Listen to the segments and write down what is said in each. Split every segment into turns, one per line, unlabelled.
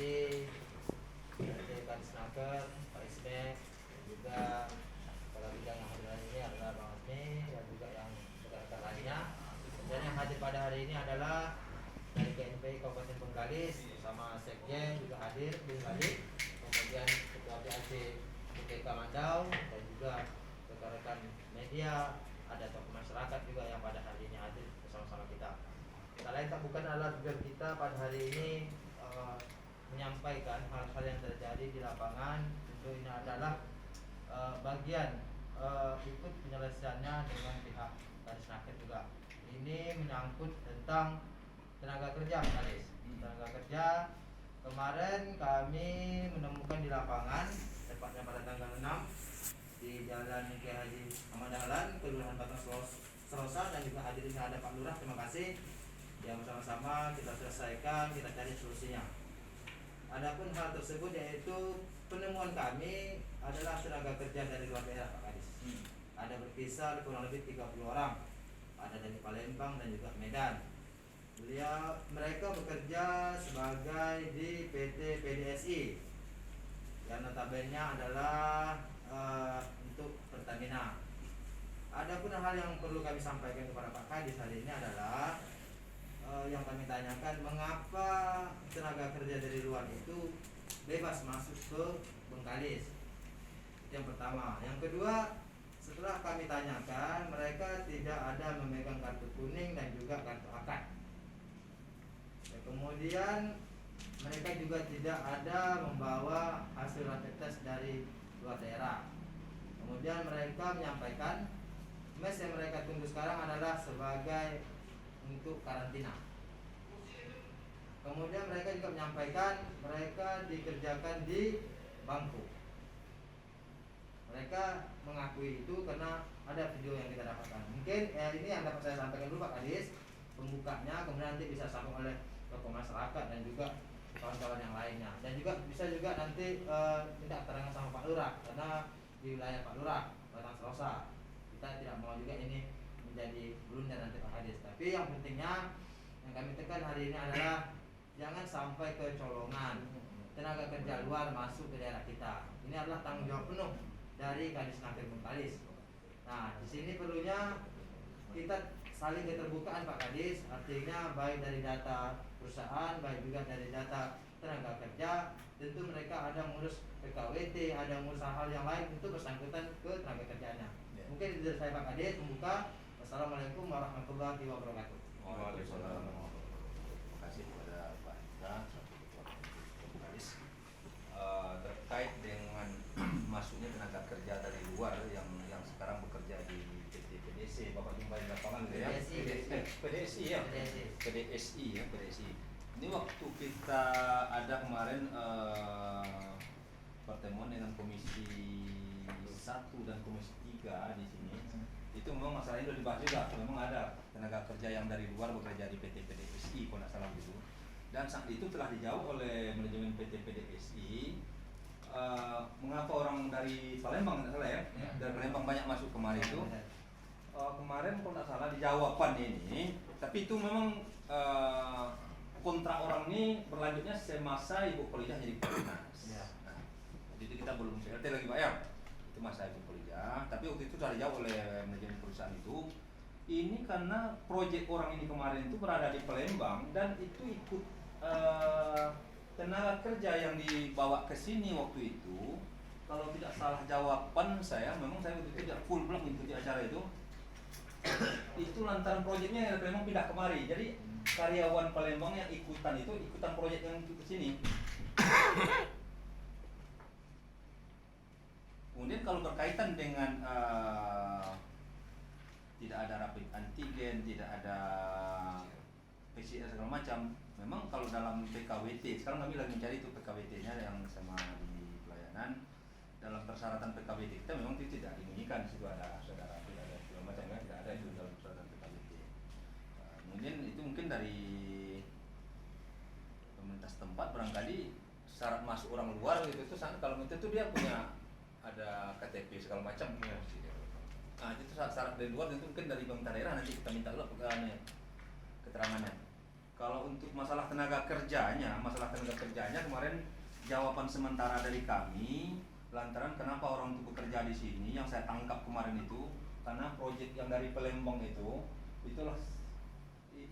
PT Kadisnaker, Pak Ismek, dan juga kepala bidang yang hadir hari ini adalah Bang Asmi dan juga yang rekan-rekan lainnya. Dan yang hadir pada hari ini adalah dari KNPI Kabupaten Bengkalis bersama Sekjen juga hadir di balik, kemudian Ketua PAC UPK Mandau dan juga rekan-rekan media, ada tokoh masyarakat juga yang pada hari ini hadir bersama-sama kita. Tak lain tak bukan adalah tujuan kita pada hari ini menyampaikan hal-hal yang terjadi di lapangan. Tentu ini adalah bagian ikut penyelesaiannya dengan pihak Kadisnaker juga. Ini menyangkut tentang tenaga kerja, Kalis. Tenaga kerja kemarin kami menemukan di lapangan, tepatnya pada tanggal 6 di Jalan Kiai Haji Ahmad Dahlan, Kelurahan Batang Serosa, dan juga hadir ini ada Pak Lurah. Terima kasih. Yang bersama-sama kita selesaikan, kita cari solusinya. Adapun hal tersebut yaitu penemuan kami adalah tenaga kerja dari luar daerah, Pak Kadis. Ada berkisar kurang lebih 30 orang. Ada dari Palembang dan juga Medan. Mereka bekerja sebagai di PT PDSI yang notabene adalah untuk Pertamina. Adapun hal yang perlu kami sampaikan kepada Pak Kadis hari ini adalah yang kami tanyakan, mengapa tenaga kerja dari luar itu bebas masuk ke Bengkalis. Yang pertama. Yang kedua, setelah kami tanyakan, mereka tidak ada memegang kartu kuning dan juga kartu akad. Kemudian mereka juga tidak ada membawa hasil rapid test dari luar daerah. Kemudian mereka menyampaikan mes yang mereka tunggu sekarang adalah sebagai untuk karantina. Kemudian mereka juga menyampaikan mereka dikerjakan di Bangku. Mereka mengakui itu karena ada video yang kita dapatkan. Mungkin ini yang dapat saya sampaikan dulu, Pak Kadis, pembukanya, kemudian nanti bisa sambung oleh tokoh masyarakat dan juga kawan-kawan yang lainnya. Dan juga bisa juga nanti minta keterangan sama Pak Lurah, karena di wilayah Pak Lurah Batang Serosa kita tidak mau juga ini menjadi blunder nanti Pak Kadis. Tapi yang pentingnya yang kami tekan hari ini adalah jangan sampai kecolongan tenaga kerja luar masuk ke daerah kita. Ini adalah tanggung jawab penuh dari Kadisnaker Bengkalis. Nah, di sini perlunya kita saling keterbukaan, Pak Kadis, artinya baik dari data perusahaan, baik juga dari data tenaga kerja. Tentu mereka ada mengurus PKWT, ada mengurus hal yang lain untuk bersangkutan ke tenaga kerjanya. Mungkin itu dari saya, Pak Kadis, membuka. Wassalamualaikum warahmatullahi wabarakatuh.
Waalaikumsalam. Terima kasih kepada Pak Indra, selaku Ketua Bengkalis. Terkait dengan masuknya tenaga kerja dari luar yang sekarang bekerja di PT PDSI, Bapak jumpai di lapangan gitu ya? PDSI ya? PDSI. Ini waktu kita ada kemarin pertemuan dengan Komisi 1 dan Komisi 3 di sini. Itu memang masalah ini sudah dibahas juga. Memang ada tenaga kerja yang dari luar bekerja di PT PDSI, kalau tidak salah gitu. Dan saat itu telah dijawab oleh manajemen PT PDSI, mengapa orang dari Palembang, tidak salah ya, dari Palembang banyak masuk kemarin itu. Kemarin kalau tidak salah dijawabkan ini, tapi itu memang kontrak orang ini berlanjutnya semasa Ibu Khadijah jadi Pertinas. Nah, jadi kita belum PLT lagi Pak ya. Itu masa Ibu Khadijah, tapi waktu itu sudah dijawab oleh manajemen perusahaan itu. Ini karena proyek orang ini kemarin itu berada di Palembang dan itu ikut tenaga kerja yang dibawa ke sini waktu itu. Kalau tidak salah jawaban saya, memang saya waktu itu tidak full belum mengikuti acara itu. Itu lantaran proyeknya yang Palembang pindah kemari. Jadi karyawan Palembang yang ikutan proyek yang ke sini. Kemudian kalau berkaitan dengan tidak ada rapid antigen, tidak ada PCR segala macam, memang kalau dalam PKWT, sekarang kami lagi mencari itu PKWT-nya yang sama di pelayanan. Dalam persyaratan PKWT kita memang itu tidak dimiliki, situ ada saudara, tidak ada segala macam kan, tidak ada itu dalam persyaratan PKWT. Kemudian itu mungkin dari pemerintah setempat barangkali syarat masuk orang luar gitu itu kalau itu dia punya ada KTP segala macam. Nah itu syarat dari luar itu mungkin dari pemerintah daerah, nanti kita minta dulu keterangannya. Kalau untuk masalah tenaga kerjanya kemarin jawaban sementara dari kami lantaran kenapa orang itu bekerja di sini yang saya tangkap kemarin itu karena proyek yang dari Palembang itulah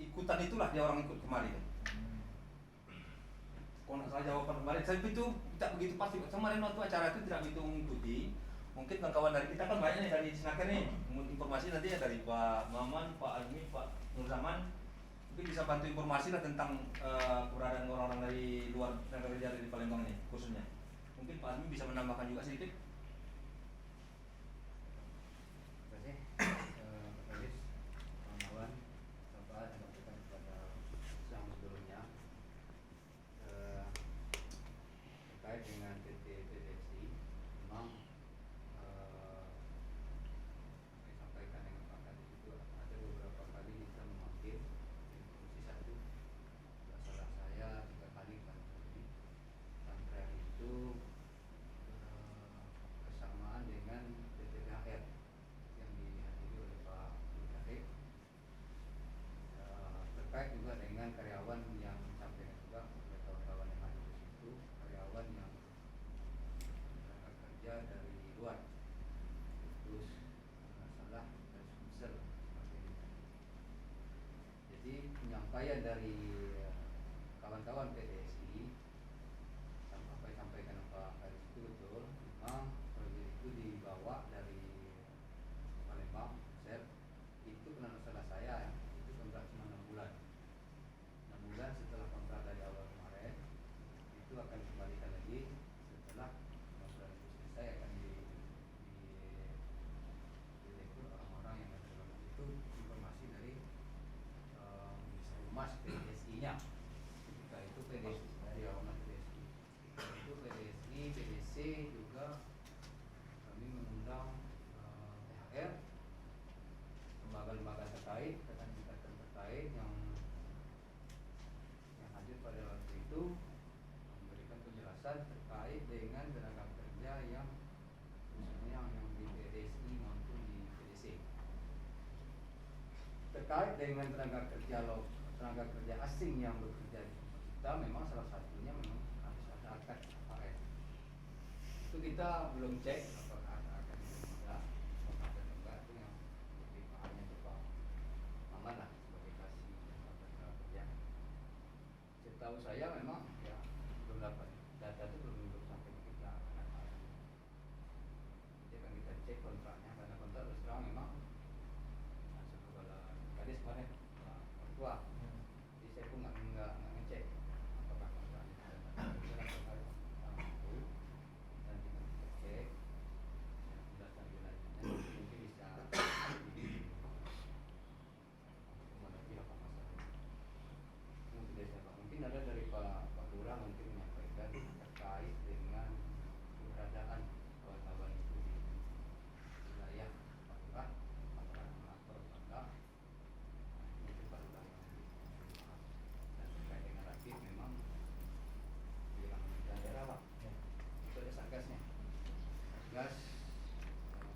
itulah dia orang ikut kemarin. Kalau nggak salah jawaban kemarin saya itu tidak begitu pasti kemarin waktu acara itu tidak begitu mengikuti. Mungkin kawan-kawan dari kita kan banyak nih dari Snaker nih informasi nanti ya dari Pak Maman, Pak Almi, Pak Nur Zaman mungkin bisa bantu informasi lah tentang keberadaan orang-orang dari luar tenaga kerja dari Palembang ini khususnya. Mungkin Pak Almi bisa menambahkan juga sedikit.
Terima kasih Pak Kadis, kawan-kawan, Bapak dan rekan kepada yang sebelumnya terkait dengan PT PDSI memang disampaikan dengan Pak Kadis itu ada beberapa kali kita memanggil di Komisi 1 saudara saya 3 kali kan sampai itu kesamaan dengan PTPHR yang dihadiri oleh Pak Bukari terkait juga dengan karyawan yang disampaikan juga oleh kawan-kawan yang ada di situ, karyawan yang kerja dari luar terus masalah dan Sumsel sebagainya. Jadi penyampaian dari kawan-kawan PDSI apa yang disampaikan Pak Kadis itu betul, memang proyek itu dibawa dari Palembang, itu kena masalah saya ya, itu kontrak cuma 6 bulan. 6 bulan setelah kontrak dari awal kemarin, itu akan dikembalikan lagi setelah 6 bulan itu selesai akan direkrut orang-orang yang ada dalam itu informasi dari Humas PDSI-nya. Ketika itu PDSI dari Humas PDSI. Ketika itu PDSI, PDC juga kami mengundang THR, lembaga-lembaga terkait, tingkatan terkait yang hadir pada waktu itu memberikan penjelasan terkait dengan tenaga kerja yang khususnya yang di PDSI maupun di PDC. Terkait dengan tenaga kerja asing yang bekerja di tempat kita, memang salah satunya memang harus ada akad APR. Itu kita belum cek apakah ada akad yang tidak, apakah ada enggak, itu yang lebih pahamnya itu Pak Maman lah sebagai kasih tenaga kerja. Setahu saya memang ya belum dapat data itu belum sampai ke kita akan APR. Jadi akan kita cek kontraknya karena kontrak terus terang memang masuk kepada Kadis kemarin Pak Ketua. Jadi saya pun nggak ngecek apakah kontraknya ada atau mampu dan tinggal kita cek penjelasan wilayahnya mungkin bisa mana lagi apa masalahnya. Mungkin dari siapa? Mungkin ada dari Pak Lurah mungkin menyampaikan terkait dengan keberadaan kawan-kawan itu di wilayah Pak Lurah, apakah melapor atau enggak. Mungkin Pak Lurah yang dan terkait dengan rapid memang bilang daerah Pak itu ada satgasnya, satgas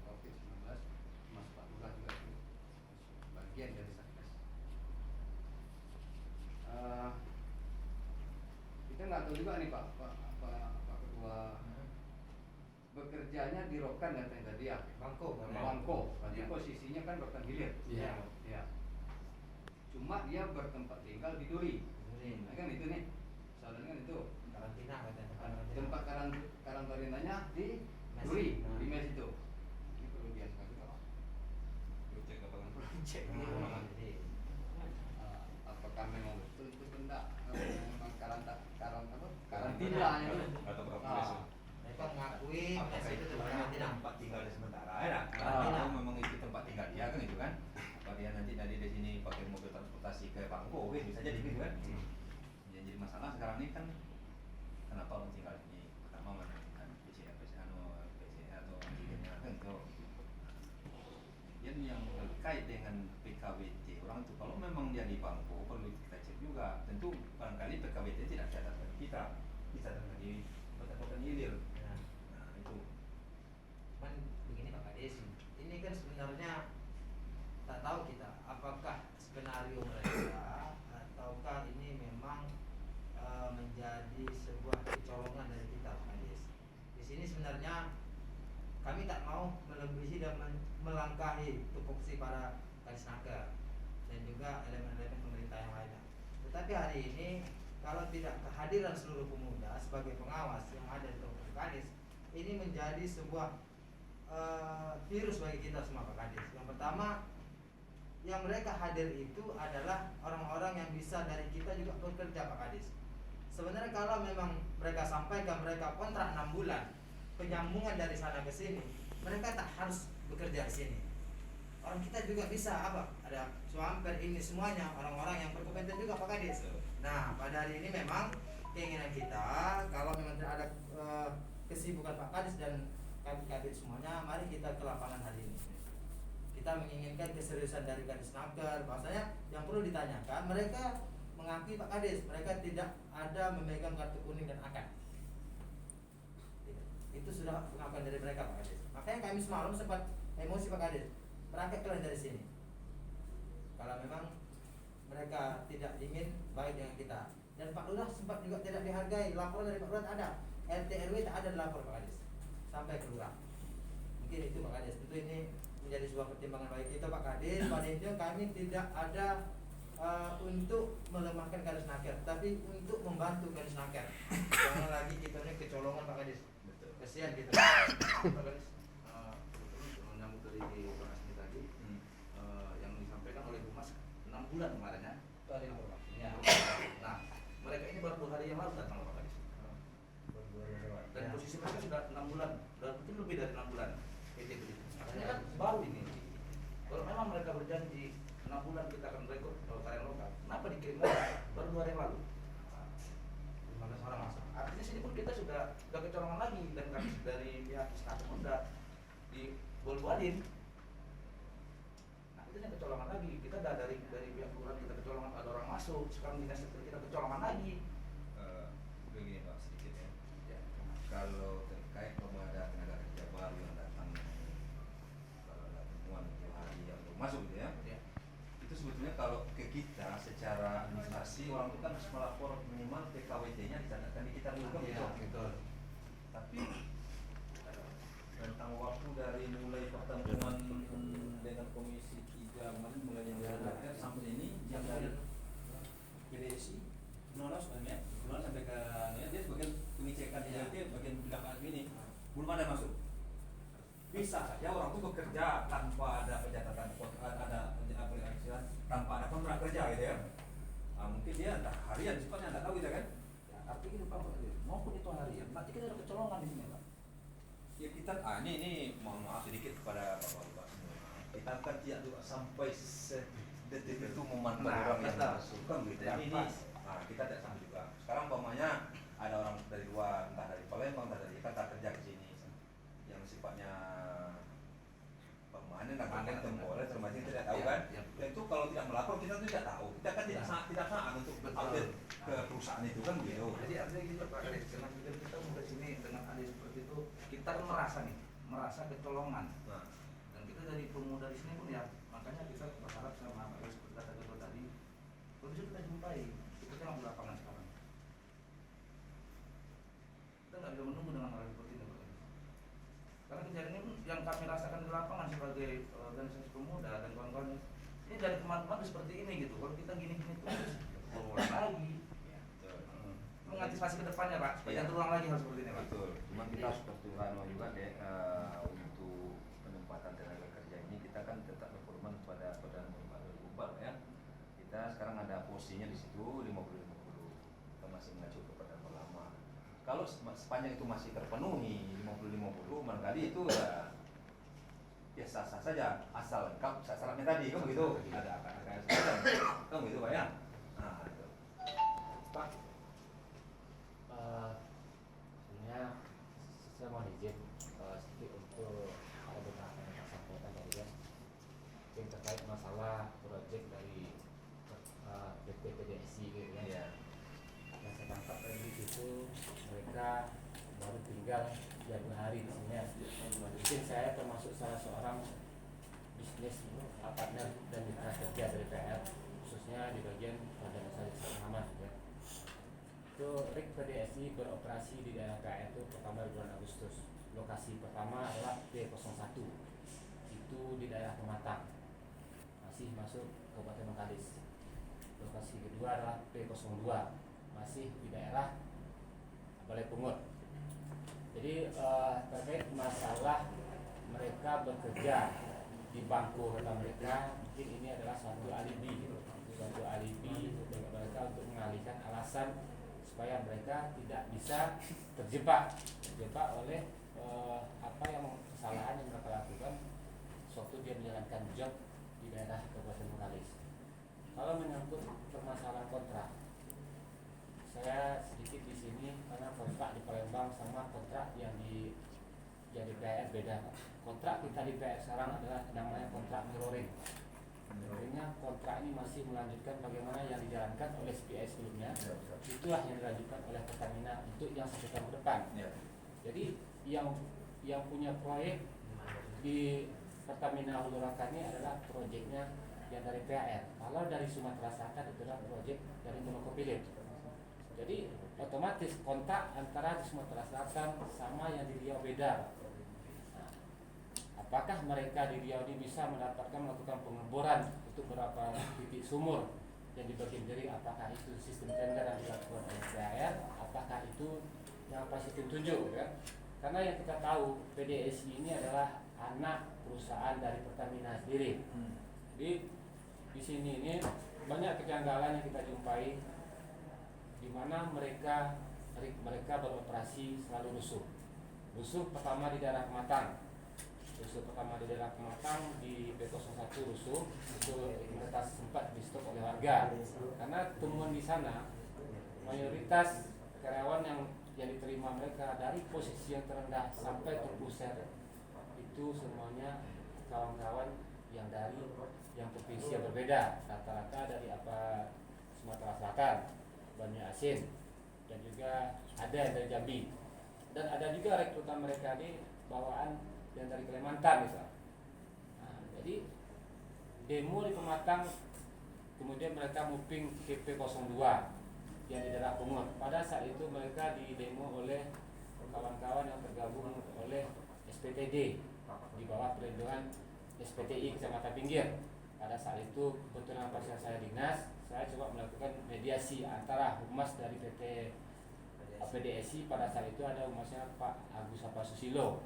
COVID-19 mas Pak Lurah juga itu bagian dari satgas. Kita nggak tahu juga nih Pak Ketua bekerjanya di Rokan dan tadi ya Bangko. Berarti posisinya kan Rokan Hilir.
Iya.
Ya. Cuma dia bertempat tinggal di Duri. Nah, kan itu nih. Soalnya kan itu
Karantina katanya.
tempat karantinanya di Duri, di mes itu. Ini perlu dia sekali Pak.
Cek apa kan?
Cek
Jadi
apakah memang betul itu benda memang karantina itu
Atau berapa besok?
mereka mengakui
Apakah
mes itu
itu
tempat
hanya
karantina.
tempat tinggalnya sementara ya? Kalau memang itu tempat tinggal dia kan itu kan? Apa dia nanti dari sini pakai mobil transportasi ke Bangko, bisa jadi gitu kan? Yang jadi masalah sekarang ini kan kenapa orang tinggal di pertama mana kan PC atau antigennya kan itu. Kemudian yang terkait dengan PKWT orang itu kalau memang dia di Bangko perlu kita cek juga. Tentu barangkali PKWT tidak catatkan kita, bisa catatkan di kota-kota hilir. Nah itu.
Cuman begini Pak Kadis, ini kan sebenarnya tak tahu kita apakah skenario mereka ataukah ini memang sebenarnya kami tak mau melebihi dan melangkahi tupoksi para Kadisnaker dan juga elemen-elemen pemerintah yang lainnya. Tetapi hari ini kalau tidak kehadiran seluruh pemuda sebagai pengawas yang ada di Tupoksi Kadis, ini menjadi sebuah virus bagi kita semua Pak Kadis. Yang pertama, yang mereka hadir itu adalah orang-orang yang bisa dari kita juga bekerja Pak Kadis. Sebenarnya kalau memang mereka sampaikan mereka kontrak 6 bulan, penyambungan dari sana ke sini, mereka tak harus bekerja di sini. Orang kita juga bisa apa? Ada Swamper ini semuanya orang-orang yang berkompeten juga Pak Kadis. Nah, pada hari ini memang keinginan kita kalau memang ada kesibukan Pak Kadis dan Kadis semuanya, mari kita ke lapangan hari ini. Kita menginginkan keseriusan dari Kadisnaker, bahwasanya yang perlu ditanyakan, mereka mengakui Pak Kadis, mereka tidak ada memegang kartu kuning dan akad. Itu sudah pengakuan dari mereka Pak Kadis. Makanya kami semalam sempat emosi Pak Kadis, berangkat kalian dari sini. Kalau memang mereka tidak ingin baik dengan kita. Dan Pak Lurah sempat juga tidak dihargai, laporan dari Pak Lurah tak ada, RT RW tak ada lapor Pak Kadis sampai ke Lurah. Mungkin itu Pak Kadis, tentu ini menjadi sebuah pertimbangan baik kita Pak Kadis. Pada intinya kami tidak ada untuk melemahkan Kadisnaker, tapi untuk membantu Kadisnaker. Jangan lagi kita ini kecolongan Pak Kadis.
Betul.
Kasihan kita.
Pak Kadis, menyambut dari Pak Asmi tadi, yang disampaikan oleh Humas 6 bulan kemarin ya.
Dari informasinya.
Nah, mereka ini baru 2 hari yang lalu datang Pak Kadis. Dan posisi mereka sudah 6 bulan, mungkin lebih dari 6 bulan. Ini kan baru ini. Kalau memang mereka berjanji 6 bulan kita akan rekrut karyawan lokal, kenapa dikirim lagi? Baru 2 hari yang lalu.
15 orang masuk.
Artinya sini pun kita sudah kecolongan lagi, dan kami dari pihak Kadisnaker sudah dibuat-buatin. Nah, itu yang kecolongan lagi. Kita dah dari pihak kelurahan kita kecolongan, ada orang masuk, sekarang dinas kita kecolongan lagi.
Begini Pak, sedikit ya.
Ya.
Kalau terkait ada tenaga kerja baru yang datang, kalau ada temuan 2 hari yang belum masuk gitu ya,
Ya.
itu sebetulnya kalau ke kita secara administrasi orang itu kan harus melapor minimal PKWT-nya dicatatkan di kita dulu kan
Iya,
gitu.
betul.
Tapi tentang waktu dari mulai pertemuan dengan Komisi 3 kemarin mulai yang dari sampai ini yang dari PDSI nonos sebenarnya belum sampai ke dia sebagian pengecekan dia bagian belakang ini belum ada masuk. Bisa saja orang itu bekerja tanpa ada pencatatan ada tanpa ada kontrak kerja gitu ya. Mungkin dia entah harian sifatnya enggak tahu gitu kan.
Ya, tapi itu Pak, maupun itu harian, nanti kita ada kecolongan di sini Pak.
Ya kita ini mohon maaf sedikit kepada Bapak-bapak semua. Kita kan tidak juga sampai sedetik itu memantau orang yang
betul.
masuk kan gitu.
Ya,
Ini
pas.
kita tidak sama juga. Sekarang umpamanya ada orang dari luar, entah dari Palembang, entah dari Jakarta kerja ke sini yang sifatnya permanen dan
Permanen,
temporer, termasuk tidak tahu
Ya,
kan.
ya.
Dan itu kalau tidak melapor kita tidak tahu. Kita kan tidak sangat untuk
Betul.
update ke perusahaan itu kan gitu.
Jadi artinya gitu Pak Kadis, dengan kita muda sini dengan adik seperti itu, kita kan merasa kecolongan.
Nah,
Dan kita dari pemuda di sini pun ya, makanya kita berharap sama Pak Kadis seperti kata Ketua tadi, kalau bisa kita jumpai, kita kan di lapangan sekarang. Kita nggak bisa menunggu dengan hal seperti ini Pak Kadis. Karena kejadian ini yang kami rasakan di lapangan sebagai organisasi pemuda dan kawan-kawan ini dari kemarin-kemarin seperti ini gitu. Kalau kita gini-gini terus, berulang lagi.
ya, betul.
Mengantisipasi ke depannya Pak, supaya
Iya.
jangan terulang lagi hal seperti ini Pak.
Betul. Cuma kita harus pertimbangan juga deh untuk penempatan tenaga kerja ini kita kan tetap berkorban kepada Perdana Menteri 2004 ya. Kita sekarang ada posisinya di situ 50-50. Kita masih mengacu kepada yang lama. Kalau sepanjang itu masih terpenuhi 50-50, barangkali itu ya sah-sah saja asal lengkap syaratnya tadi kan begitu. Ada akar-akar kan begitu Pak ya. Nah, itu.
Pak, sebenarnya saya mau izin sedikit untuk ada beberapa yang saya sampaikan tadi ya, yang terkait masalah proyek dari BPPDSI gitu ya.
Iya.
Yang saya tangkap tadi itu mereka baru tinggal 2 hari di sini ya. Mungkin saya termasuk salah seorang bisnis partner dan mitra kerja dari PR, khususnya di bagian organisasi pengamat ya. Itu RIK PDSI beroperasi di daerah PR itu pertama di bulan Agustus. lokasi pertama adalah P01, itu di daerah Pematang, masih masuk Kabupaten Bengkalis. Lokasi kedua adalah P02, masih di daerah Balai Pungut. Jadi terkait masalah mereka bekerja di bangku kota mereka, mungkin ini adalah suatu alibi bagi mereka untuk mengalihkan alasan supaya mereka tidak bisa terjebak oleh apa yang kesalahan yang mereka lakukan sewaktu dia menjalankan job di daerah Kabupaten Bengkalis. Kalau menyangkut permasalahan kontrak, saya sedikit di sini karena kontrak di Palembang sama kontrak yang di PR beda. Kontrak kita di PR sekarang adalah namanya kontrak mirroring. Mirroringnya kontrak ini masih melanjutkan bagaimana yang dijalankan oleh SPI sebelumnya. Itulah yang dilanjutkan oleh Pertamina untuk yang 1 tahun ke depan. Jadi yang punya proyek di Pertamina Hulu Rokan ini adalah proyeknya yang dari PAR. Kalau dari Sumatera Selatan itu adalah proyek dari Monokopilin. Jadi otomatis kontak antara di Sumatera Selatan sama yang di Riau beda. Nah, apakah mereka di Riau ini bisa melakukan pengeboran untuk beberapa titik sumur yang di bagian kiri? Apakah itu sistem tender yang dilakukan oleh PAR? Apakah itu yang sistem tunjuk? Ya? Karena yang kita tahu PDSI ini adalah anak perusahaan dari Pertamina sendiri. Jadi di sini ini banyak kejanggalan yang kita jumpai, di mana mereka beroperasi selalu rusuh pertama di daerah Pematang, di P01 rusuh itu kita sempat di stop oleh warga karena temuan di sana mayoritas karyawan yang diterima mereka dari posisi yang terendah sampai terpusat itu semuanya kawan-kawan yang dari yang provinsi yang berbeda, rata-rata dari Sumatera Selatan, Banyu Asin, dan juga ada yang dari Jambi, dan ada juga rekrutan mereka di bawaan yang dari Kalimantan gitu. Nah, jadi demo di Pematang, kemudian mereka moving ke P02 yang di daerah Pungut. Pada saat itu mereka didemo oleh kawan-kawan yang tergabung oleh SPTD di bawah perlindungan SPTI Kecamatan Pinggir. Pada saat itu kebetulan pasien saya dinas, saya coba melakukan mediasi antara humas dari PT PDSI. Pada saat itu ada humasnya Pak Agus Susilo.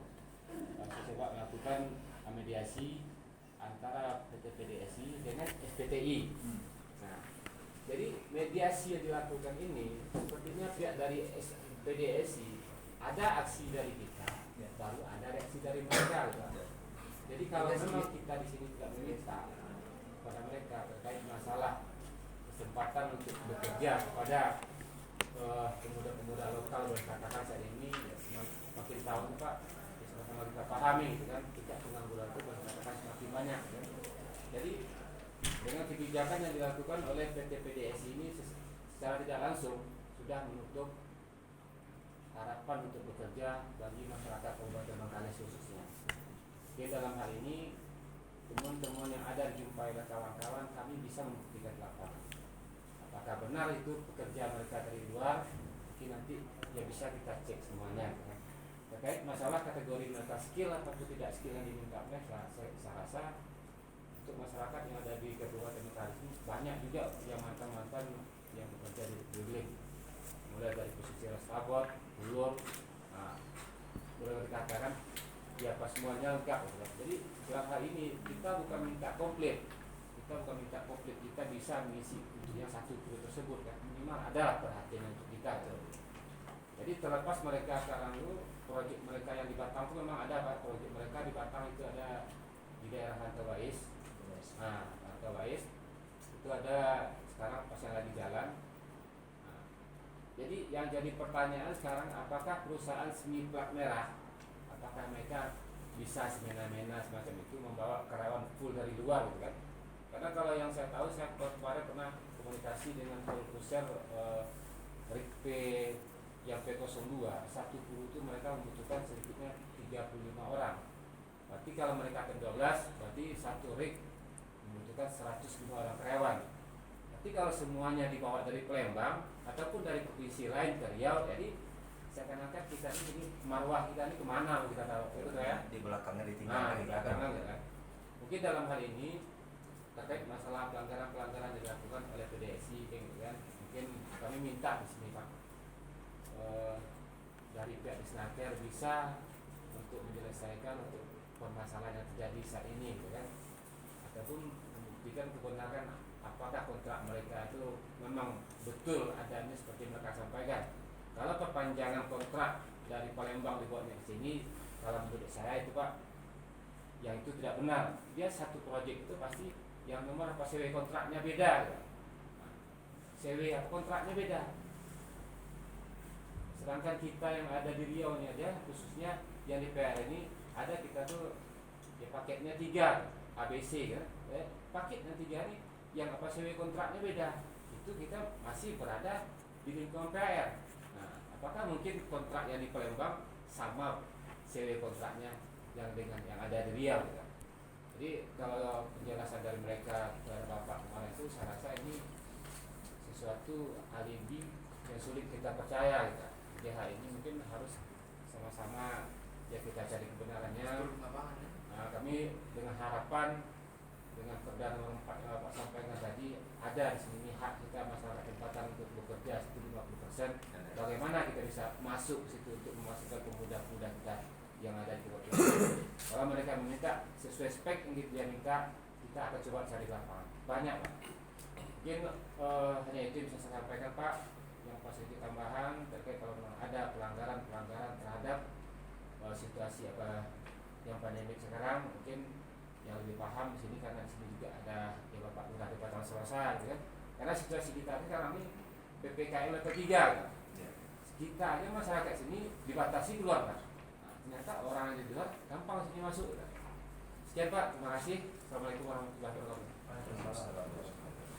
Saya coba melakukan mediasi antara PT PDSI dengan SPTI. Nah, jadi mediasi yang dilakukan ini sepertinya pihak dari PDSI ada aksi dari kita, baru ada reaksi dari mereka. Jadi kalau memang kita di sini tidak meminta kepada mereka terkait masalah kesempatan untuk bekerja kepada pemuda-pemuda lokal, boleh katakan saat ini semakin tahun Pak, sama kita pahami kan, tidak pengangguran itu boleh katakan semakin banyak. Jadi dengan kebijakan yang dilakukan oleh PT PDSI ini secara tidak langsung sudah menutup harapan untuk bekerja bagi masyarakat Kabupaten Bengkalis khususnya. Jadi dalam hal ini temuan-temuan yang ada dijumpai oleh kawan-kawan kami bisa membuktikan di lapangan. Apakah benar itu pekerja mereka dari luar? Mungkin nanti ya bisa kita cek semuanya. Terkait masalah kategori mereka skill atau tidak skill yang diminta mereka, saya rasa untuk masyarakat yang ada di Kabupaten Bengkalis ini banyak juga yang mantan-mantan yang bekerja di drilling, mulai dari posisi restabot, ulur, boleh dikatakan ya pas semuanya lengkap. Jadi dalam hal ini kita bukan minta komplit, kita bisa mengisi untuk yang satu kru tersebut kan, minimal ada perhatian untuk kita. Jadi terlepas mereka sekarang itu proyek mereka yang di Batang itu memang ada Pak, proyek mereka di Batang itu ada di daerah Antawais. Antawais itu ada sekarang pas yang lagi jalan. Jadi yang jadi pertanyaan sekarang, apakah perusahaan semi plat merah, apakah mereka bisa semena-mena semacam itu membawa karyawan full dari luar gitu kan? Karena kalau yang saya tahu, saya kemarin pernah komunikasi dengan produser Rik P yang P02, satu kru itu mereka membutuhkan sedikitnya 35 orang. Berarti kalau mereka ke 12, berarti satu rig membutuhkan 105 orang karyawan. Tapi kalau semuanya dibawa dari Palembang ataupun dari provinsi lain ke Riau, jadi seakan-akan kita ini marwah kita ini kemana kita tahu itu ya.
Di belakangnya
Nah,
ditinggalkan
di belakangan ya kan. Mungkin dalam hal ini terkait masalah pelanggaran-pelanggaran yang dilakukan oleh PDSI gitu kan. Mungkin kami minta di sini Pak dari pihak Disnaker bisa untuk menyelesaikan untuk permasalahan yang terjadi saat ini gitu kan. Ataupun membuktikan kebenaran apakah kontrak mereka itu memang betul adanya seperti mereka sampaikan. Kalau perpanjangan kontrak dari Palembang dibuatnya ke sini, kalau menurut saya itu Pak, yang itu tidak benar. Dia satu proyek itu pasti yang nomor apa CW kontraknya beda. Ya. CW apa kontraknya beda. Sedangkan kita yang ada di Riau ini aja, khususnya yang di PR ini ada kita tuh ya paketnya 3 ABC kan. Paketnya 3 ini yang apa CW kontraknya beda. Itu kita masih berada di lingkungan PR. Nah, apakah mungkin kontrak yang di Palembang sama CW kontraknya yang dengan yang ada di Riau gitu. Jadi kalau penjelasan dari mereka kepada Bapak kemarin itu saya rasa ini sesuatu alibi yang sulit kita percaya gitu. Jadi hal ini mungkin harus sama-sama ya kita cari kebenarannya. Nah, kami dengan harapan dengan Perda nomor 4 yang Bapak sampaikan tadi ada di sini hak kita masyarakat tempatan untuk bekerja itu 50%. Bagaimana kita bisa masuk ke situ untuk memasukkan pemuda-pemuda kita yang ada di kota. Kalau mereka meminta sesuai spek yang dia minta, kita akan coba cari lapangan. Banyak Pak. Mungkin hanya itu yang bisa saya sampaikan Pak. Yang positif tambahan terkait kalau memang ada pelanggaran terhadap situasi apa yang pandemik sekarang, mungkin yang lebih paham di sini karena di sini juga ada ya Bapak Lurah Departemen Selasa gitu kan. Karena situasi kita ini sekarang ini PPKM level 3 kan. Kita aja masyarakat sini dibatasi keluar kan. Ternyata orang yang di luar gampang sini masuk. Sekian Pak, terima kasih. Assalamualaikum warahmatullahi wabarakatuh.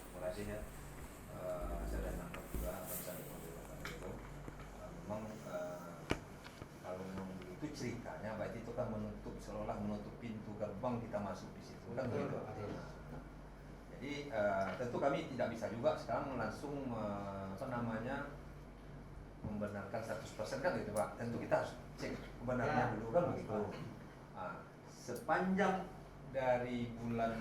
Terima kasih ya. Saya sudah nangkap juga apa yang saya sampaikan itu. Memang kalau memang begitu ceritanya, berarti itu kan menutup seolah menutup pintu gerbang kita masuk di situ kan begitu. Jadi tentu kami tidak bisa juga sekarang langsung membenarkan 100% kan gitu Pak. Tentu kita harus cek kebenarannya dulu kan begitu. Sepanjang dari bulan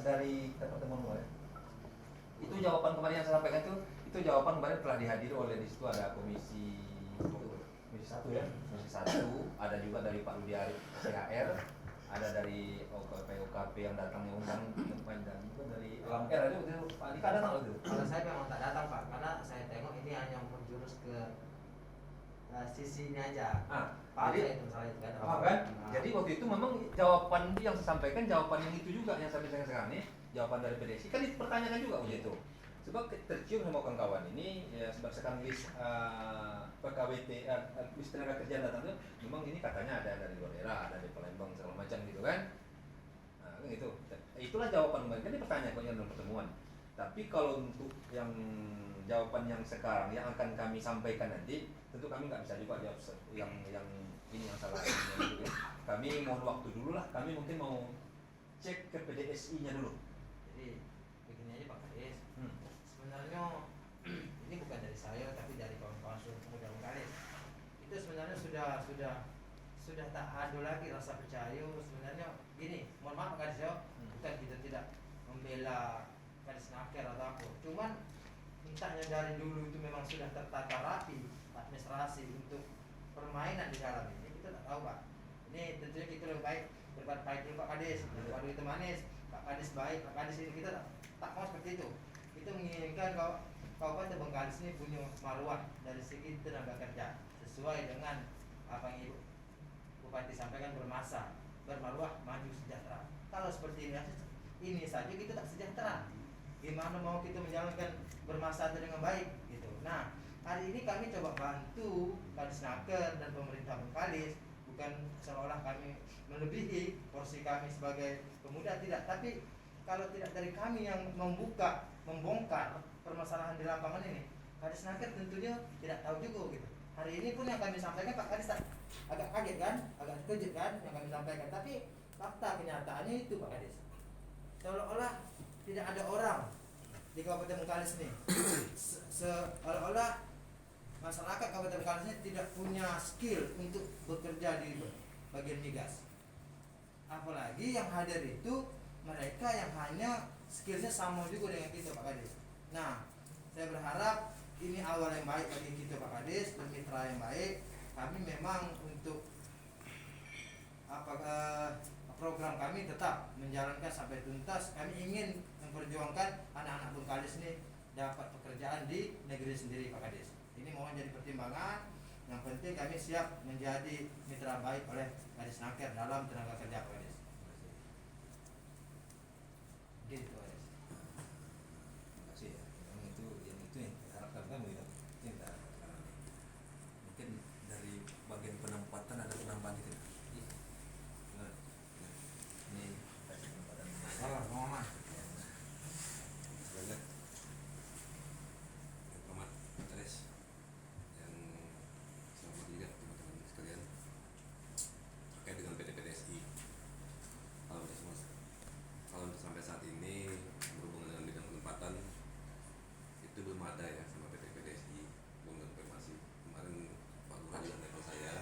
dari pertemuan kemarin, itu jawaban kemarin yang saya sampaikan itu jawaban kemarin telah dihadiri oleh di situ ada komisi 1 ya, komisi 1, ada juga dari Pak Rudi Arif CHR, ada dari OKP yang datang mengundang dan juga dari LMR ada itu Pak Dika datang loh itu.
Kalau saya memang tak datang Pak, karena saya tengok ini hanya menjurus ke sisi ini aja. Pak,
Jadi
itu misalnya itu kan.
paham kan? Jadi waktu itu memang jawaban yang saya sampaikan, jawaban yang itu juga yang saya sampaikan sekarang ini, jawaban dari PDSI kan dipertanyakan juga begitu. Sebab tercium sama kawan-kawan ini ya berdasarkan list PKWT list tenaga kerja datang itu memang ini katanya ada dari luar daerah, ada di Palembang segala macam gitu kan. Nah, kan gitu. Itulah jawaban mereka kan dipertanyakan dalam pertemuan. Tapi kalau untuk yang jawaban yang sekarang yang akan kami sampaikan nanti, tentu kami nggak bisa juga jawab yang ini yang salah. Kami mohon waktu dulu lah. Kami mungkin mau cek ke PDSI-nya dulu.
Jadi begini aja Pak Kades. Sebenarnya ini bukan dari saya tapi dari kawan-kawan seluruh pemuda Bengkalis. Itu sebenarnya sudah tak ada lagi rasa percaya. Sebenarnya gini, mohon maaf Kades ya, bukan kita tidak membela Kadisnaker atau apa. Cuman mintanya dari dulu itu memang sudah tertata rapi administrasi untuk permainan di dalam ini kita tak tahu Pak. Ini tentunya kita lebih baik berbuat baik dulu Pak Kades. Waduh itu manis, Pak Kades baik, Pak Kades ini kita tak mau seperti itu. Kita menginginkan Kabupaten Bengkalis ini punya marwah dari segi tenaga kerja sesuai dengan apa yang Ibu Bupati sampaikan bermarwah maju sejahtera. Kalau seperti ini saja kita tak sejahtera. Gimana mau kita menjalankan bermasa dengan baik gitu. Nah, hari ini kami coba bantu Kadisnaker dan pemerintah Bengkalis, bukan seolah kami melebihi porsi kami sebagai pemuda, tidak, tapi kalau tidak dari kami yang membongkar permasalahan di lapangan ini, Kadisnaker tentunya tidak tahu juga gitu. Hari ini pun yang kami sampaikan Pak Kadis agak kaget kan, agak terkejut kan yang kami sampaikan, tapi fakta kenyataannya itu Pak Kadis, seolah-olah tidak ada orang di Kabupaten Bengkalis nih seolah-olah masyarakat Kabupaten Bengkalis ini tidak punya skill untuk bekerja di bagian migas. Apalagi yang hadir itu mereka yang hanya skillnya sama juga dengan kita Pak Kadis. Nah, saya berharap ini awal yang baik bagi kita Pak Kadis, bermitra yang baik. Kami memang untuk program kami tetap menjalankan sampai tuntas. Kami ingin memperjuangkan anak-anak Bengkalis ini dapat pekerjaan di negeri sendiri Pak Kadis. Ini mohon jadi pertimbangan. Yang penting kami siap menjadi mitra baik oleh Kadis Naker dalam tenaga kerja Pak Kadis. Gitu Pak Kadis.
Terima kasih ya. Yang itu yang diharapkan kamu ya. Itu yang kita harapkan. Mungkin dari bagian penempatan ada penambahan itu. Nah, ini penempatan.
Mama.
Banyak Muhammad Teres yang selamat juga teman-teman sekalian terkait dengan PT-PDSI. Kalau sampai saat ini berhubungan dengan bidang penempatan itu belum ada ya sama PT-PDSI, belum konfirmasi. Kemarin Pak Lurah juga telepon saya,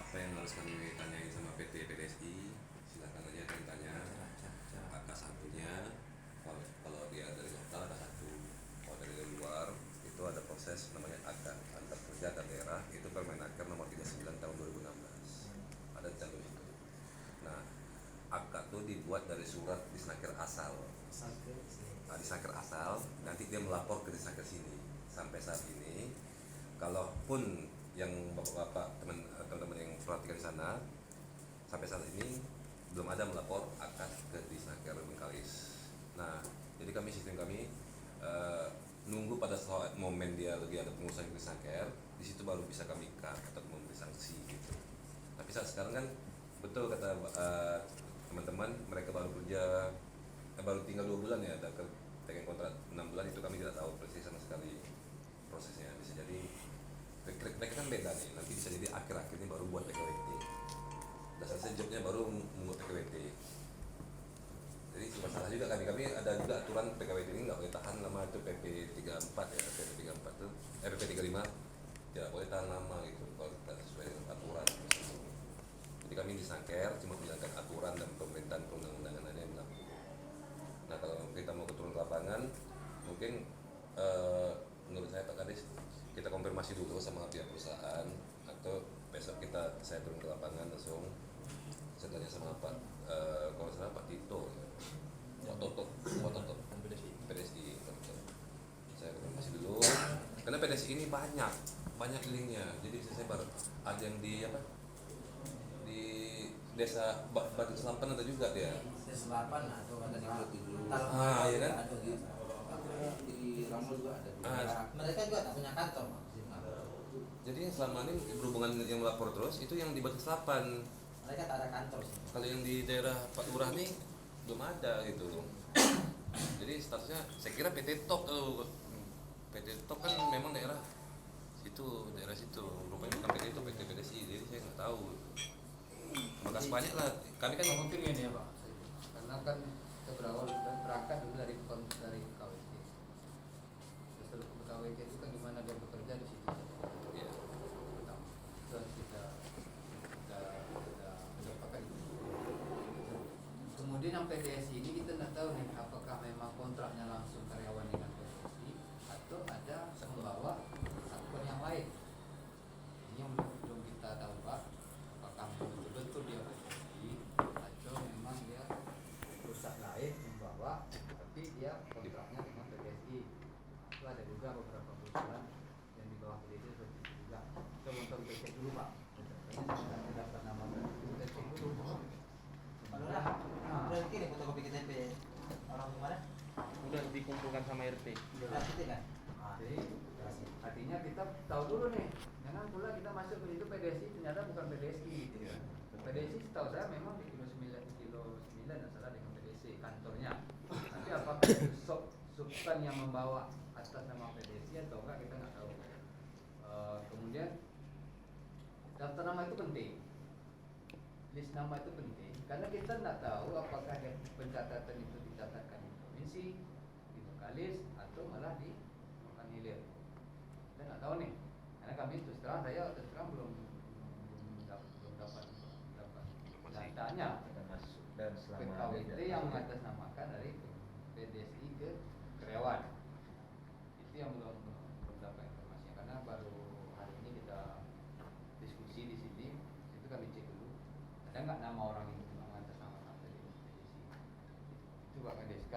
apa yang harus kami tanyain sama PT-PDSI silakan aja kalian tanya. Angka satunya kalau dia dari lokal ada satu, kalau dari luar itu ada proses namanya AKA, antar kerja antar daerah, itu Permenaker nomor 39 tahun 2016 ada jalur itu. Nah, AKA itu dibuat dari surat Disnaker asal. Nah, Disnaker asal nanti dia melapor ke Disnaker sini. Sampai saat ini kalaupun yang bapak-bapak teman-teman yang perhatikan di sana sampai saat ini belum ada melapor AKA ke Disnaker Bengkalis. Nah, jadi sistem kami nunggu pada saat momen dia lagi ada pengurusan Disnaker, di situ baru bisa kami cut atau memberi sanksi gitu. Tapi saat sekarang kan betul kata teman-teman, mereka baru kerja baru tinggal 2 bulan ya, ada tekan kontrak 6 bulan, itu kami tidak tahu persis sama sekali prosesnya. Bisa jadi mereka kan beda nih, nanti bisa jadi akhir-akhir ini baru buat PKWT. Udah selesai jobnya baru membuat PKWT. Jadi masalah juga kami ada juga aturan PKWT ini nggak boleh tahan lama, itu PP 34 ya, PP 34 itu PP 35 tidak boleh tahan lama gitu kalau kita sesuai dengan aturan. Jadi kami di Snaker cuma menjalankan aturan dan pemerintahan perundang-undangan aja yang berlaku. Nah, kalau kita mau turun ke lapangan, mungkin menurut saya Pak Kadis kita konfirmasi dulu sama pihak perusahaan, atau besok saya turun ke lapangan langsung saya tanya sama Pak kalau salah Pak Tito, Pak Toto, PDSI. Saya konfirmasi dulu karena PDSI ini banyak linknya, jadi bisa saya baru ada yang di desa Batu Selapan ada juga dia.
Selapan atau ada di
Iya kan?
Di Rambut juga ada.
Mereka juga tak punya kantor.
Jadi yang selama ini berhubungan yang melapor terus itu yang di Batu Selapan.
Mereka tak ada kantor sih.
Kalau yang di daerah Pak Lurah nih belum ada gitu. Jadi statusnya saya kira PT Tok tuh. PT Tok kan memang daerah situ. Rupanya bukan PT itu PT PDSI, jadi saya nggak tahu. Makasih banyak lah. Kami kan
mungkin ini ya Pak, karena kan kita berangkat dulu dari KWT. Terus KWT itu kan gimana dia bekerja di situ.
ya,
Terus kita pakai itu. Kemudian yang PDSI ini kita nggak tahu nih apakah memang kontraknya langsung karyawan dengan PDSI atau ada membawa akun yang lain. Ini yang belum kita tahu Pak. Apakah betul dia PDSI atau memang dia perusahaan lain membawa tapi dia kontraknya dengan PDSI. Itu ada juga beberapa perusahaan yang di bawah PDSI seperti itu juga. Kita untuk cek dulu Pak. Karena saya dapat nama kita cek dulu.
Udah nih fotokopi KTP orang kemarin
Udah dikumpulkan sama RT.
udah gitu kan.
Jadi artinya kita tahu dulu nih, jangan pula kita masuk ke situ PDSI ternyata bukan PDSI gitu ya. PDSI setahu saya memang di kilo 9 salah dengan PDSI kantornya. Tapi apakah itu subkan yang membawa atas nama PDSI atau enggak kita nggak tahu. Kemudian daftar nama itu penting, list nama itu penting karena kita nggak tahu apakah yang pencatatan itu dicatatkan di provinsi, di Bengkalis,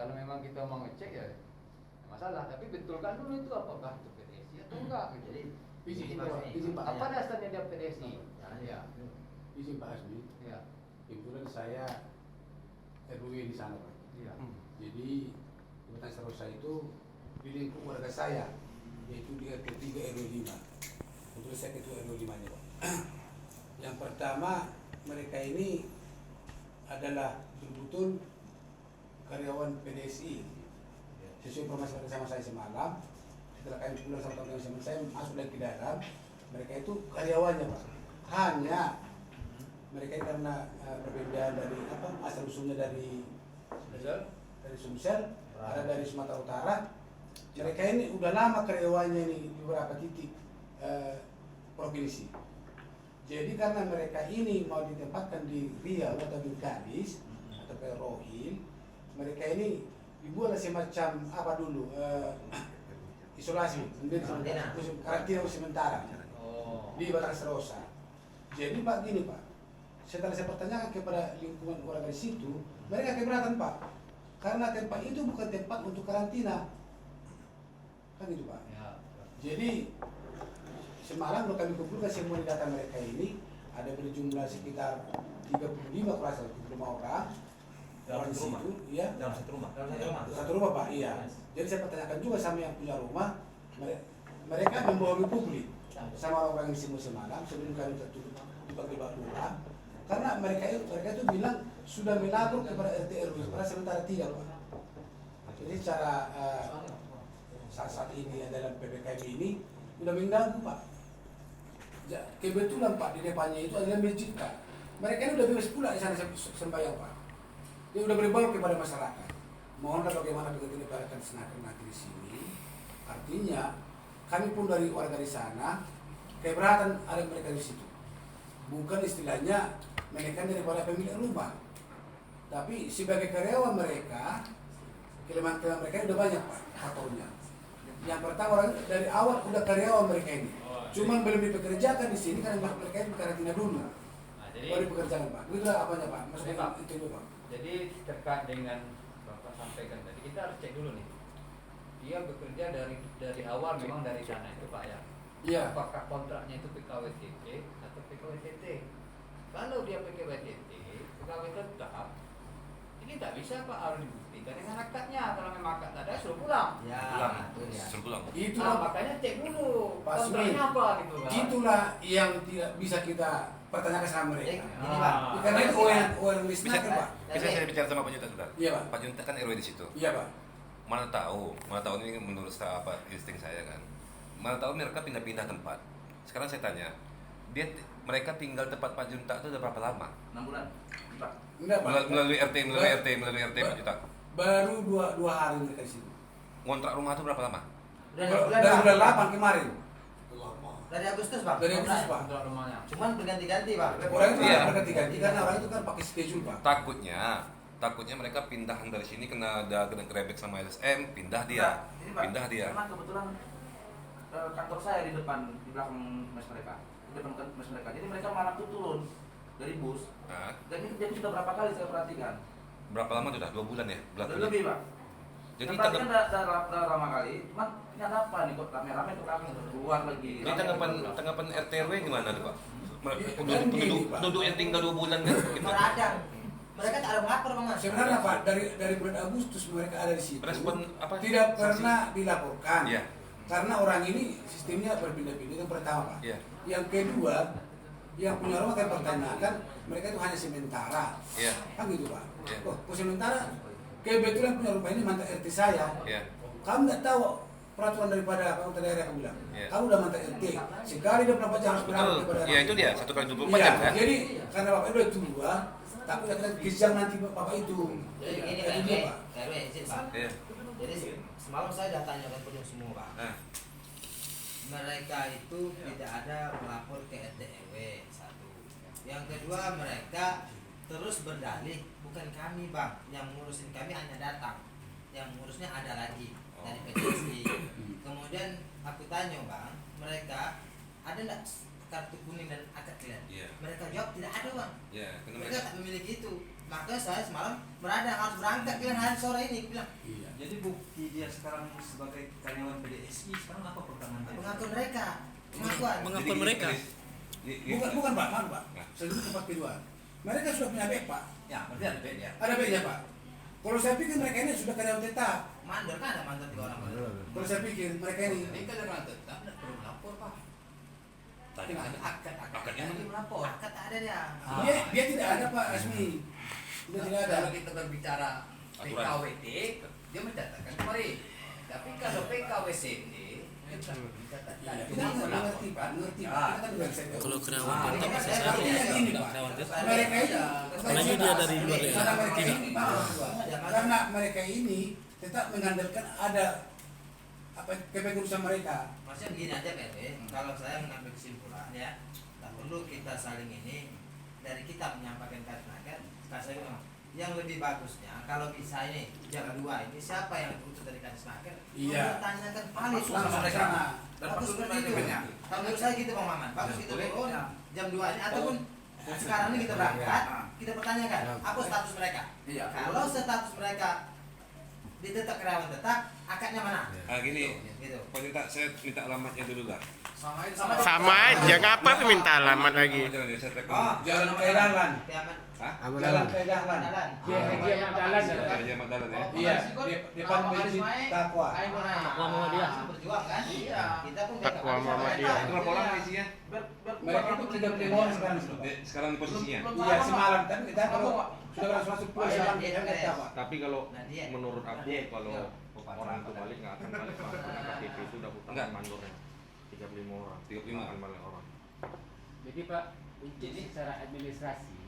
Kalau memang kita mau ngecek ya masalah, tapi betulkan dulu itu apakah itu PDSI atau enggak gitu.
Jadi
Izin
Mas,
Pak, izin Pak.
Apa dasarnya dia PDSI?
Ya. Izin Pak Hasbi.
Ya.
Kebetulan saya RW di sana Pak.
Iya.
Jadi Kota Serosa itu di lingkup warga saya, yaitu di RT 3 RW 5. Kebetulan saya ketua RW 5-nya Pak. Yang pertama, mereka ini adalah betul-betul karyawan PDSI. Sesuai informasi yang sama saya semalam, setelah kami pulang sama teman-teman saya masuk lagi ke dalam, mereka itu karyawannya Pak. Hanya mereka ini karena perbedaan dari asal usulnya dari Sumsel, ada dari Sumatera Utara. Mereka ini udah lama karyawannya ini di beberapa titik provinsi. Jadi karena mereka ini mau ditempatkan di Riau atau di Gadis atau ke Rohil, mereka ini dibuat semacam apa dulu isolasi, karantina sementara di Kota Serosa. Jadi Pak gini Pak, setelah saya pertanyakan kepada lingkungan warga di situ, mereka keberatan Pak, karena tempat itu bukan tempat untuk karantina, kan gitu Pak.
Ya.
Jadi semalam kalau kami kumpulkan semua data mereka ini ada berjumlah sekitar 35 kelas 35 orang.
Dalam
Orang di
satu rumah?
situ, iya.
Dalam satu rumah.
Satu rumah Pak, iya. Jadi saya pertanyakan juga sama yang punya rumah, mereka membohongi publik sama orang yang di semalam sebelum kami tertutup dipanggil Pak Lurah, karena mereka itu bilang sudah melapor kepada RT RW, karena sementara tidak Pak. Jadi secara saat ini dalam PPKM ini sudah mengganggu Pak. Kebetulan Pak di depannya itu adalah masjid Pak. Mereka ini sudah bebas pula di sana sembahyang Pak. Dia sudah beritahu kepada masyarakat. Mohonlah bagaimana kita dilebarkan senaker nanti di sini. Artinya kami pun dari warga di sana keberatan ada mereka di situ. Bukan istilahnya menekan daripada pemilik rumah, tapi sebagai karyawan mereka, kelemahan mereka sudah banyak Pak faktornya. Yang pertama orang dari awal udah karyawan mereka ini, cuman belum dipekerjakan di sini karena mereka itu karantina dulu. Baru dipekerjakan Pak. Itulah apanya Pak? Maksudnya
Pak.
itu dulu Pak.
Jadi terkait dengan Bapak sampaikan tadi, kita harus cek dulu nih. Dia bekerja dari awal memang dari sana itu Pak ya.
Iya.
Apakah kontraknya itu PKWTT atau PKWTT? Kalau dia PKWTT, pegawai tetap, ini tak bisa Pak, harus dibuktikan dengan akadnya. Kalau memang akad ada, suruh pulang.
ya,
Pulang.
itu ya.
Suruh pulang.
Itulah
Makanya cek dulu
Pak
kontraknya
Sumi.
apa gitu Pak.
Itulah yang tidak bisa kita pertanyakan sama mereka.
Ini Pak.
Karena itu orang
Bisa,
listener Pak.
bisa saya bicara sama Pak Junta sebentar?
Iya Pak.
Pak Junta kan RW di situ.
Iya Pak.
Mana tahu ini menurut saya apa insting saya kan. Mana tahu mereka pindah-pindah tempat. Sekarang saya tanya, mereka tinggal tempat Pak Junta itu udah berapa lama?
6 bulan. Pak.
Enggak Pak.
Melalui RT Pak Junta.
Baru dua hari mereka di situ.
Ngontrak rumah itu berapa lama?
Udah
Dari
6 bulan, Pak.
bulan 8 kemarin.
Dari Agustus Pak.
Dari Agustus Pak.
Kontrak rumahnya.
Cuman berganti-ganti Pak.
Orang itu
Iya.
berganti-ganti karena orang itu kan pakai schedule Pak.
Takutnya mereka pindahan dari sini kena kerebek sama LSM, pindah dia.
Ini, Pak,
Pindah dia.
Karena kebetulan kantor saya di depan, di belakang mes mereka, di depan mes mereka. Jadi mereka malam itu turun dari bus.
Nah,
Dan ini kejadian sudah berapa kali saya perhatikan.
berapa lama sudah? 2 bulan ya?
Sudah lebih Pak.
Jadi
Saya perhatikan udah lama kali. Cuman ini ada apa nih kok rame-rame ke belakang keluar lagi.
Jadi tanggapan RT RW gimana tuh Pak?
Kan gini, Pak.
Penduduk yang tinggal 2 bulan kan? Gitu.
Meradang. Mereka tak ada melapor Bang.
Sebenarnya Pak dari bulan Agustus mereka ada di situ.
Respon apa?
Tidak
Saksi?
pernah dilaporkan.
Iya.
Karena orang ini sistemnya berpindah-pindah itu pertama Pak.
Iya.
Yang kedua, yang punya rumah kan pertanyakan mereka itu hanya sementara.
Iya.
Kan gitu Pak.
Iya.
Oh, kok sementara? Kebetulan punya rumah ini mantan RT saya.
Iya.
Kamu nggak tahu peraturan daripada pemerintah daerah kamu bilang.
Iya.
Kamu udah mantan RT. Sekali 24 jam harus berangkat
Betul.
kepada.
Iya itu dia 1 kali 24
Iya,
jam kan?
jadi karena bapak itu udah tua, takut akan kejam nanti bapak itu.
Jadi gini
Jadi
Pak,
dia, Pak.
RW izin Pak.
Iya.
Jadi semalam saya udah tanyakan penuh semua Pak.
Nah,
Mereka itu tidak ada melapor ke RT RW 1. Yang kedua mereka terus berdalih bukan kami Bang yang ngurusin, kami hanya datang. Yang ngurusnya ada lagi dari PDSI. Kemudian aku tanya Bang, mereka ada enggak kartu kuning dan akad clear?
Iya.
Mereka jawab tidak ada Bang.
Iya, karena
Mereka tak memiliki itu. Maka saya semalam berada harus berangkat bilang hari sore ini bilang.
Iya.
Jadi bukti dia sekarang sebagai karyawan PDSI sekarang apa pertanyaan dia?
Pengakuan mereka, pengakuan.
Pengakuan mereka.
Bukan Pak, maaf Pak. Sebelum tempat kedua. Mereka sudah punya BEK Pak.
Ya, berarti ada beda ya.
Ada BEK-nya Pak. Kalau saya pikir mereka ini sudah karyawan tetap.
Mandor kan ada mandor 3 orang.
Kalau saya pikir mereka ini.
Ini karyawan tetap tidak perlu melapor Pak.
Tadi
Dengan
kan
akadnya lagi melapor.
Akad tak ada dia.
Dia tidak ada Pak resmi. Dia tidak ada.
Kalau kita berbicara PKWT, dia mencatatkan kemarin. Tapi kalau PKWCT, kita
Iya, kita ngerti Pak, ngerti Pak. Kita kan bilang saya.
Kalau karyawan
Ah,
tetap
ini
bisa
kan
saja.
Artinya gini Pak.
Karyawan tetap.
Mereka ini.
Karena dia dari luar daerah.
Karena mereka
Tidak.
ini maaf, Pak. Karena mereka ini tetap mengandalkan ada apa kepengurusan mereka.
Maksudnya begini aja Pak RW, kalau saya mengambil kesimpulan ya, tak perlu kita saling ini dari kita menyampaikan kata-kata, saya bilang yang lebih bagusnya kalau bisa ini jam 2 ini siapa yang diutus dari Kadisnaker?
Iya.
Tanyakan paling
Langsung
sama
ke
mereka.
sana.
Bagus seperti itu. Kalau menurut saya gitu Bang Maman, bagus kita turun jam 2 ini ataupun sekarang ini kita berangkat, kita pertanyakan apa status mereka.
Iya.
Kalau status mereka ditetap karyawan tetap, akadnya mana?
Gini,
Gitu.
saya minta alamatnya dulu lah.
Sama aja, ngapa tuh minta alamat lagi?
Saya telepon.
Jalan Pegangan.
Kiamat.
Hah?
Jalan Pegangan.
Jalan.
Dia jalan.
Raja Magdalan ya.
Iya, depan masjid Takwa.
Takwa Muhammadiyah.
Berjuang kan? Iya. Kita pun
Takwa Muhammadiyah.
Itu berapa orang isinya?
Mereka itu 35 orang sekarang sudah.
Sekarang di posisinya.
Iya semalam, tapi kita kalau sudah masuk pulau semalam
Iya,
kita
iya.
Pak.
Tapi kalau
Nah, dia.
menurut aku
Dia.
kalau
Iya.
orang itu balik nggak akan balik Pak. Karena KTP itu udah hutang
Enggak.
mandornya 35 orang.
35.
Akan balik orang.
Jadi Pak, untuk secara administrasi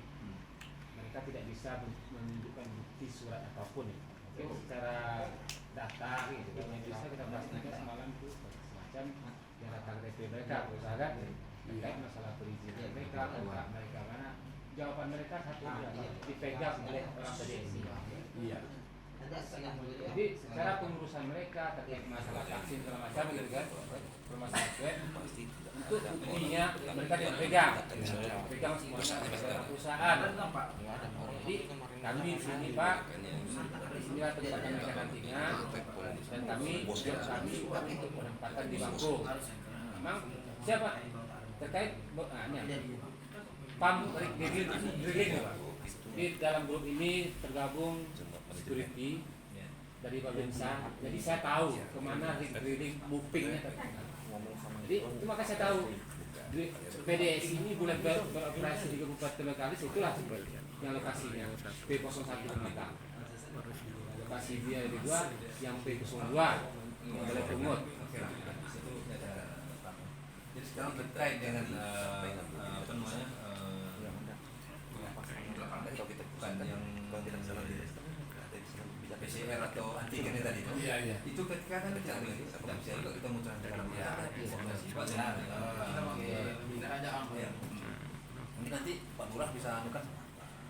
mereka tidak bisa menunjukkan bukti surat apapun ya. Mungkin secara data gitu kan yang bisa kita pastikan semalam itu semacam yang data KTP mereka misalkan terkait masalah perizinan mereka, kontrak mereka mana jawaban mereka satu aja dipegang oleh orang PDSI.
Iya.
Jadi secara pengurusan mereka terkait masalah vaksin segala macam gitu kan, permasalahan swab untuk buktinya mereka tidak pegang semuanya oleh perusahaan. Jadi kami di sini Pak, di sini tempatkan mereka nantinya dan kami untuk penempatan di bangku. Memang siapa terkait PAM drilling Pak. Di dalam grup ini tergabung security dari Babinsa, jadi saya tahu kemana drilling bupingnya terkenal. Jadi itu maka saya tahu PDSI ini boleh beroperasi di Kabupaten Bengkalis, itulah yang lokasinya P01 kita. Lokasi dia di 2, yang P02 yang boleh pungut.
Jadi sekarang terkait dengan apa namanya bukan yang PCR atau antigen tadi itu.
Iya, iya.
Itu ketika kan kita potensial juga kita muncul dalam informasi Pak. Mungkin nanti Pak Lurah bisa anukan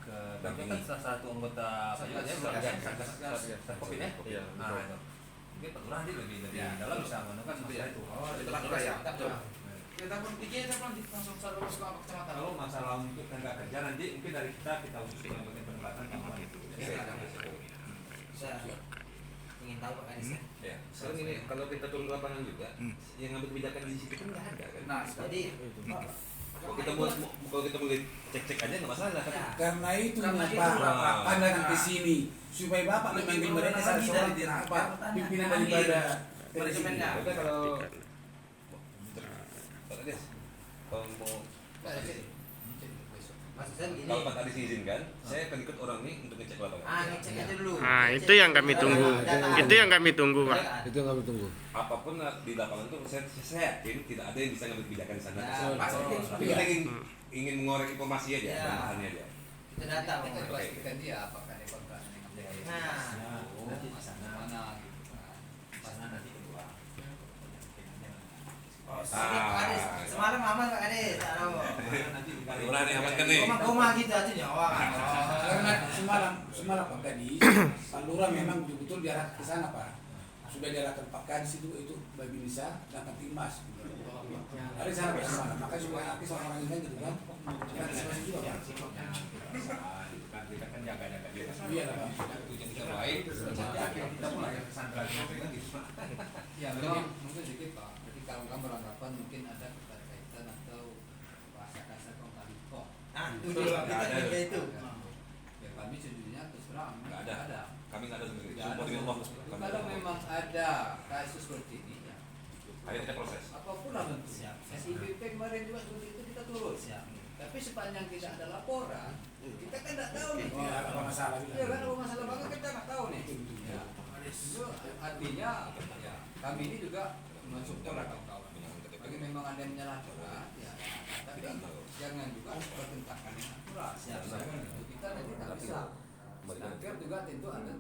ke Bapak kan salah satu anggota apa juga ya Satpol ya. Nah, itu. Mungkin Pak Lurah nanti lebih dalam bisa menemukan masalah itu.
Oh, itu Pak Lurah ya. Kita pun pikir langsung terus ke kecamatan.
Kalau masalah untuk tenaga kerja nanti mungkin dari kita usul yang bagian penempatan itu.
Saya ingin tahu Pak Kadis.
Ya. Sekarang ini kalau kita turun ke lapangan juga, yang ngambil kebijakan di situ kan nggak ada kan.
Nah,
Jadi
Kalau kita mau cek-cek aja nggak masalah. Tapi
Karena itu
Karena itu,
Pak,
Pak.
pandangan ke sini supaya Bapak memanggil mereka salah seorang apa pimpinan daripada
manajemennya.
kita kalau Pak Kadis, kalau mau
maksud saya begini.
kalau Pak Kadis izinkan, saya akan ikut orang ini untuk ngecek lapangan.
Ngecek aja dulu.
Nah, itu yang kami tunggu. Itu yang kami tunggu, Pak.
Itu yang kami tunggu.
Apapun di lapangan itu saya yakin tidak ada yang bisa ngambil kebijakan di sana.
Ya, pasti.
Tapi kita ingin mengorek informasi aja,
Ya.
bahannya aja.
Kita data.
Kita
Bang.
pastikan dia apakah dia kontrak dengan
Nah.
Nanti di sana
mana gitu kan.
sana nanti kedua.
Pak Kadis, semalam aman Pak Kadis.
Nanti
Mudah-mudahan diamankan nih.
Koma gitu aja nyawa.
Karena semalam Pak Kadis, Pak Lurah memang betul-betul diarah ke sana Pak. sudah diarahkan Pak Kadis itu Babi Nisa dan Kamtibmas. Ada di sana bersama, makanya semua artis orang-orang ini gitu kan. Antisipasi juga Pak.
Kita kan jaga-jaga dia.
Iya lah Pak.
Tujuan kita baik, kita mulai kesadaran kita gitu.
Ya memang mungkin sedikit Pak. Jadi kalau kamu beranggapan mungkin ada keterkaitan atau bahasa kasar kontradiktor.
Itu dia kita kerja itu.
Ya kami sejujurnya terus terang
Nggak ada. Kami nggak ada sebenarnya.
Nggak ada.
Demi Allah.
Kalau memang ada kasus seperti ini ya,
Ayo kita proses.
apapun lah bentuknya. SIPP kemarin juga seperti itu kita turun. Tapi sepanjang tidak ada laporan, kita kan tidak tahu nih.
Iya, apa masalah gitu.
Iya kan kalau masalah banget kita nggak tahu nih. Ya. Itu artinya ya kami ini juga mensupport kawan-kawan. Bagi memang ada yang menyalahkan, ya. Tapi jangan juga pertentangan yang akurat. Kita nanti tak bisa. Sedangkan juga tentu ada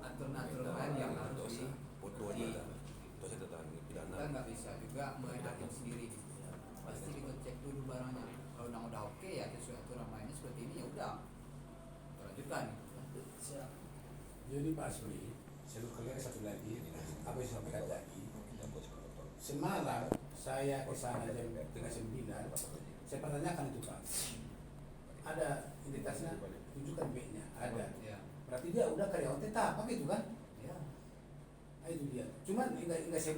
aturan-aturan yang harus kita nggak bisa juga menghadapi sendiri. Pasti kita cek dulu barangnya. Kalau udah oke ya sesuai aturan mainnya seperti ini ya udah lanjutkan.
Jadi Pak Asmi, saya berkelir satu lagi, apa yang sampaikan tadi. Semalam saya ke sana jam 9, saya pertanyakan itu Pak. Ada identitasnya, tunjukkan B-nya, ada.
Ya.
Berarti dia udah karyawan tetap, apa gitu kan?
Ya.
Nah, itu dia. Cuman enggak saya